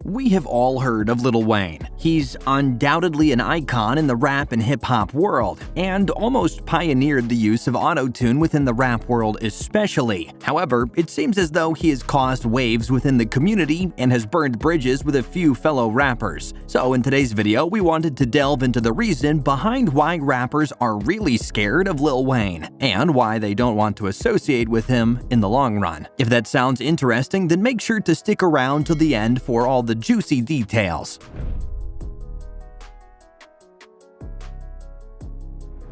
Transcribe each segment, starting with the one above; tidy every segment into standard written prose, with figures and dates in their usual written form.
We have all heard of Lil Wayne. He's undoubtedly an icon in the rap and hip-hop world, and almost pioneered the use of auto-tune within the rap world especially. However, it seems as though he has caused waves within the community and has burned bridges with a few fellow rappers. So in today's video, we wanted to delve into the reason behind why rappers are really scared of Lil Wayne, and why they don't want to associate with him in the long run. If that sounds interesting, then make sure to stick around till the end for all the juicy details.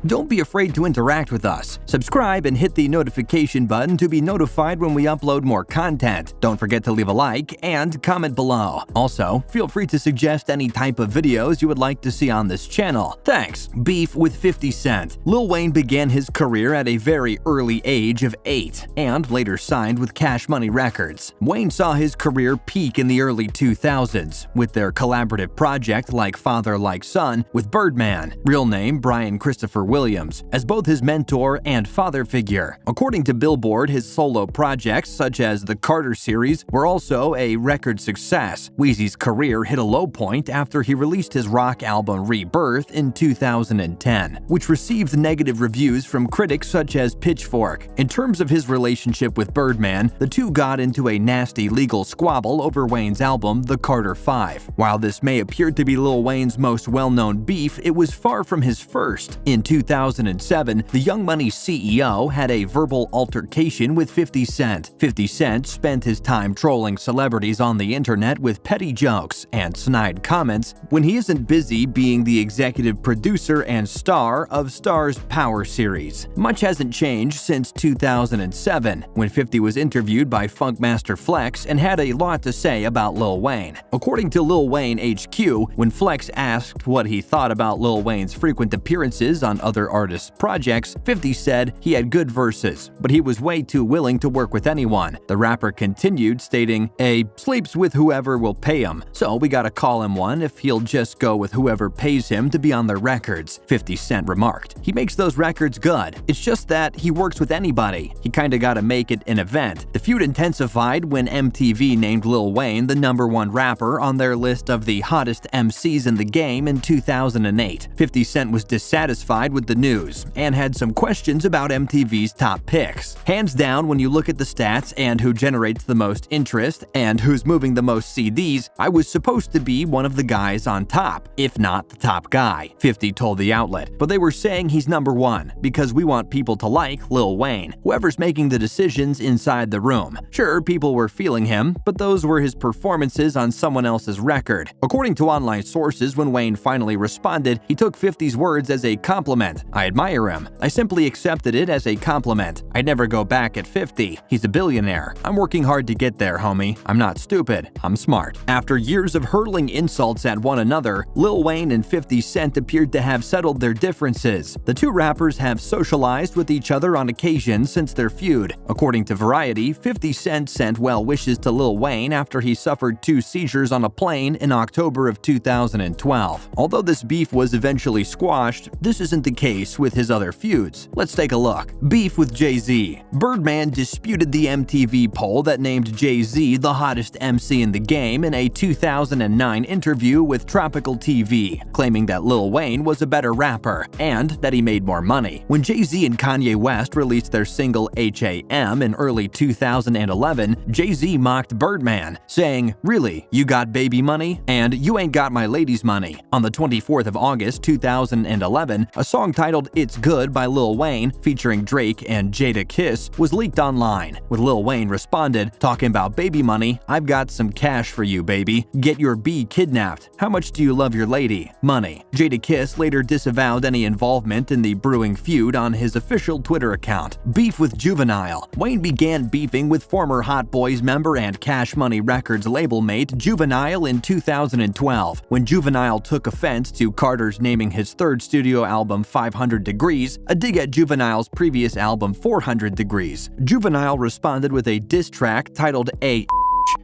Don't be afraid to interact with us. Subscribe and hit the notification button to be notified when we upload more content. Don't forget to leave a like and comment below. Also, feel free to suggest any type of videos you would like to see on this channel. Thanks. Beef with 50 Cent. Lil Wayne began his career at a very early age of 8 and later signed with Cash Money Records. Wayne saw his career peak in the early 2000s with their collaborative project Like Father Like Son with Birdman, real name Brian Christopher Williams, as both his mentor and father figure. According to Billboard, his solo projects such as the Carter series were also a record success. Weezy's career hit a low point after he released his rock album Rebirth in 2010, which received negative reviews from critics such as Pitchfork. In terms of his relationship with Birdman, the two got into a nasty legal squabble over Wayne's album The Carter 5. While this may appear to be Lil Wayne's most well-known beef, it was far from his first. In 2007, the Young Money CEO had a verbal altercation with 50 Cent. 50 Cent spent his time trolling celebrities on the internet with petty jokes and snide comments when he isn't busy being the executive producer and star of Star's Power series. Much hasn't changed since 2007, when 50 was interviewed by Funkmaster Flex and had a lot to say about Lil Wayne. According to Lil Wayne HQ, when Flex asked what he thought about Lil Wayne's frequent appearances on other artists' projects, 50 said he had good verses, but he was way too willing to work with anyone. The rapper continued, stating, sleeps with whoever will pay him, so we gotta call him one if he'll just go with whoever pays him to be on their records," 50 Cent remarked. "He makes those records good. It's just that he works with anybody. He kinda gotta make it an event." The feud intensified when MTV named Lil Wayne the #1 rapper on their list of the hottest MCs in the game in 2008. 50 Cent was dissatisfied with the news and had some questions about MTV's top picks. "Hands down, when you look at the stats and who generates the most interest and who's moving the most CDs, I was supposed to be one of the guys on top, if not the top guy," 50 told the outlet. "But they were saying he's #1 because we want people to like Lil Wayne, whoever's making the decisions inside the room. Sure, people were feeling him, but those were his performances on someone else's record." According to online sources, when Wayne finally responded, he took 50's words as a compliment. "I admire him. I simply accepted it as a compliment. I'd never go back at 50. He's a billionaire. I'm working hard to get there, homie. I'm not stupid. I'm smart." After years of hurling insults at one another, Lil Wayne and 50 Cent appeared to have settled their differences. The two rappers have socialized with each other on occasion since their feud. According to Variety, 50 Cent sent well wishes to Lil Wayne after he suffered 2 seizures on a plane in October of 2012. Although this beef was eventually squashed, this isn't the case with his other feuds. Let's take a look. Beef with Jay-Z. Birdman disputed the MTV poll that named Jay-Z the hottest MC in the game in a 2009 interview with Tropical TV, claiming that Lil Wayne was a better rapper and that he made more money. When Jay-Z and Kanye West released their single H.A.M. in early 2011, Jay-Z mocked Birdman, saying, "Really, you got baby money? And you ain't got my lady's money." On the 24th of August 2011, a song titled It's Good by Lil Wayne, featuring Drake and Jadakiss, was leaked online, with Lil Wayne responded, talking about baby money, "I've got some cash for you, baby. Get your bee kidnapped. How much do you love your lady? Money." Jadakiss later disavowed any involvement in the brewing feud on his official Twitter account. Beef with Juvenile. Wayne began beefing with former Hot Boys member and Cash Money Records label mate Juvenile in 2012, when Juvenile took offense to Carter's naming his third studio album 500 Degrees a dig at Juvenile's previous album 400 Degrees. Juvenile responded with a diss track titled A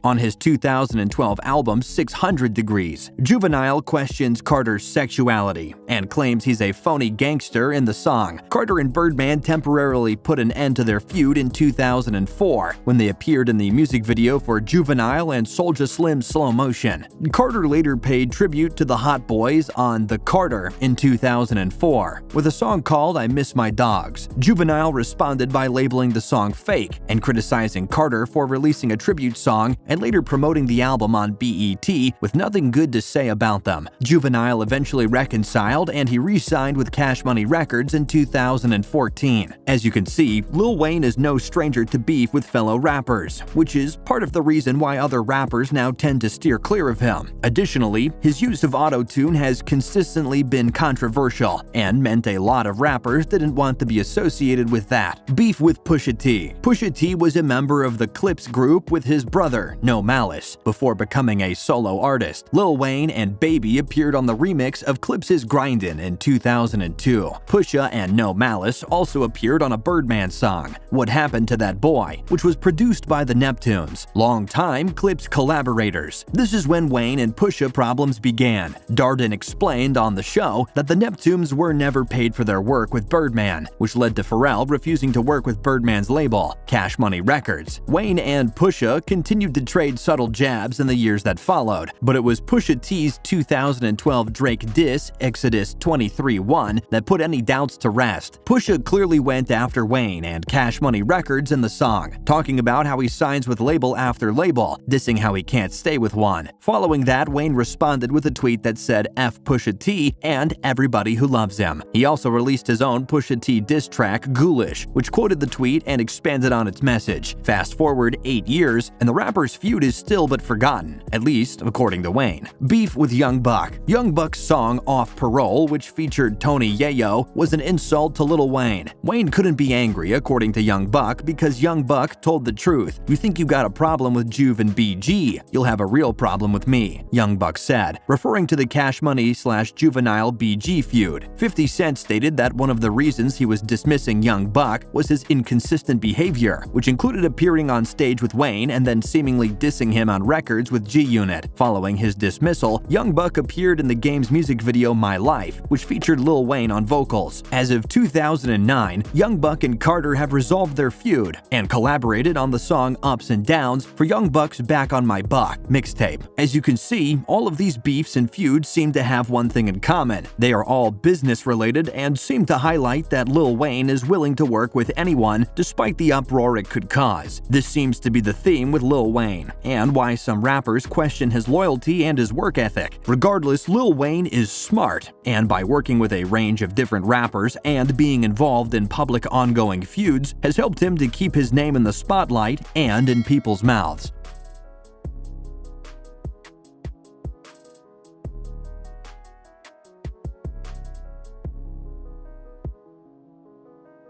On his 2012 album 600 Degrees, Juvenile questions Carter's sexuality and claims he's a phony gangster in the song. Carter and Birdman temporarily put an end to their feud in 2004 when they appeared in the music video for Juvenile and Soulja Slim's Slow Motion. Carter later paid tribute to the Hot Boys on The Carter in 2004 with a song called I Miss My Dogs. Juvenile responded by labeling the song fake and criticizing Carter for releasing a tribute song and later promoting the album on BET with nothing good to say about them. Juvenile eventually reconciled and he re-signed with Cash Money Records in 2014. As you can see, Lil Wayne is no stranger to beef with fellow rappers, which is part of the reason why other rappers now tend to steer clear of him. Additionally, his use of auto-tune has consistently been controversial and meant a lot of rappers didn't want to be associated with that. Beef with Pusha T. Pusha T was a member of the Clipse group with his brother, No Malice, before becoming a solo artist. Lil Wayne and Baby appeared on the remix of Clipse's Grindin' in 2002. Pusha and No Malice also appeared on a Birdman song, What Happened to That Boy, which was produced by the Neptunes, longtime Clipse collaborators. This is when Wayne and Pusha problems began. Darden explained on the show that the Neptunes were never paid for their work with Birdman, which led to Pharrell refusing to work with Birdman's label, Cash Money Records. Wayne and Pusha continued to trade subtle jabs in the years that followed, but it was Pusha T's 2012 Drake diss, Exodus 23:1, that put any doubts to rest. Pusha clearly went after Wayne and Cash Money Records in the song, talking about how he signs with label after label, dissing how he can't stay with one. Following that, Wayne responded with a tweet that said F Pusha T and everybody who loves him. He also released his own Pusha T diss track, Ghoulish, which quoted the tweet and expanded on its message. Fast forward 8 years, and the rapper's feud is still but forgotten, at least according to Wayne. Beef with Young Buck. Young Buck's song Off Parole, which featured Tony Yayo, was an insult to Lil Wayne. Wayne couldn't be angry, according to Young Buck, because Young Buck told the truth. You think you got a problem with Juve and BG, you'll have a real problem with me, Young Buck said, referring to the Cash Money/Juvenile BG feud. 50 Cent stated that one of the reasons he was dismissing Young Buck was his inconsistent behavior, which included appearing on stage with Wayne and then seemingly dissing him on records with G-Unit. Following his dismissal, Young Buck appeared in the game's music video My Life, which featured Lil Wayne on vocals. As of 2009, Young Buck and Carter have resolved their feud and collaborated on the song Ups and Downs for Young Buck's Back on My Buck mixtape. As you can see, all of these beefs and feuds seem to have one thing in common. They are all business-related and seem to highlight that Lil Wayne is willing to work with anyone despite the uproar it could cause. This seems to be the theme with Lil Wayne, and why some rappers question his loyalty and his work ethic. Regardless, Lil Wayne is smart, and by working with a range of different rappers and being involved in public ongoing feuds has helped him to keep his name in the spotlight and in people's mouths.